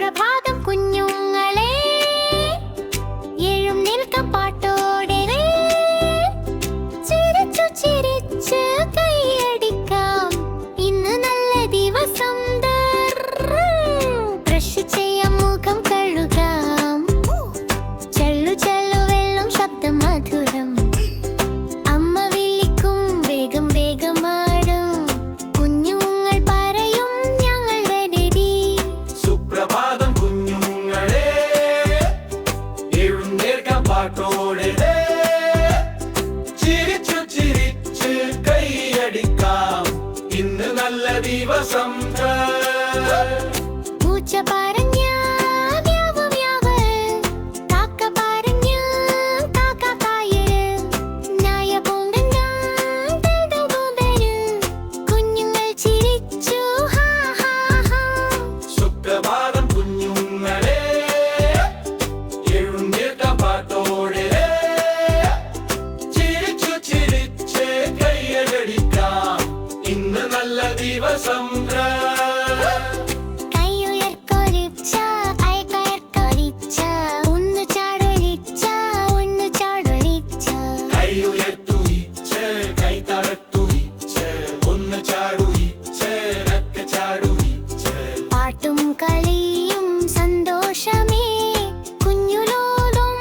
സുപ്രഭാതം കുഞ്ഞുങ്ങളെ, എഴുന്നേൽക്കാം പാട്ടോടെ, ചിരിച്ചു ചിരിച്ച് കൈയടിക്കാം, ഇന്ന് നല്ല ദിവസം. ബ്രഷ് ചെയ്യാം, മുഖം കഴുകാം, ചല്ലു ചല്ലു വെള്ളം ശബ്ദം മധുരം, അമ്മ വിളിക്കും വേഗം വേഗമാടും, കുഞ്ഞുങ്ങൾ പറയും ഞങ്ങൾ ready. സുപ്രഭാതം കുഞ്ഞുങ്ങളെ, എഴുന്നേൽക്കാം പാട്ടോടെ, ചിരിച്ചു ചിരിച്ച് കൈയടിക്കാം, ഇന്ന് നല്ല ദിവസം. പൂച്ച പറഞ്ഞ വ്യാവ് വ്യാവ്, കാക്ക പറഞ്ഞ കാക്ക കായല്, നായ പൂങ്കണ്ട ദൽദൽ പൂന്തര്, കുഞ്ഞുങ്ങൾ ചിരിച്ചു ഹാ ഹാ ഹാ. സുപ്രഭാതം കുഞ്ഞുങ്ങളെ, എഴുന്നേൽക്കാം പാട്ടോടെ, ചിരിച്ചു ചിരിച്ച് കൈയടിക്കാം, ഇന്ന് നല്ല ദിവസം. കൈയുയർക്കൊലിച്ച കൈകയർക്കൊലിച്ച, ഒന്ന് ചാടൊലിച്ച ഒന്ന് ചാടൊലിച്ച, കൈയുയർത്തുയിച്ച് കൈ തറത്തുയിച്ച്, ഒന്ന് ചാടുയിച്ച് രക്ക ചാടുയിച്ച്. പാട്ടും കളിയും സന്തോഷമേ, കുഞ്ഞുലോകം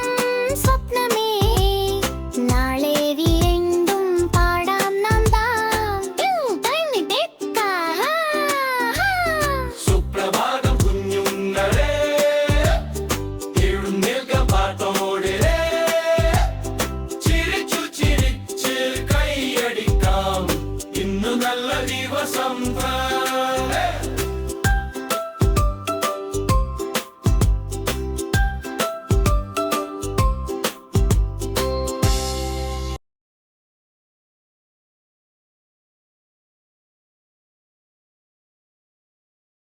സ്വപ്നമേ, നാളെ വീണ്ടും പാടാം നാം താം. സുപ്രഭാതം കുഞ്ഞുങ്ങളെ, എഴുന്നേൽക്കാം പാട്ടോടെ, ചിരിച്ചു ചിരിച്ച് കൈയടിക്കാം, ഇന്ന് നല്ല ദിവസം.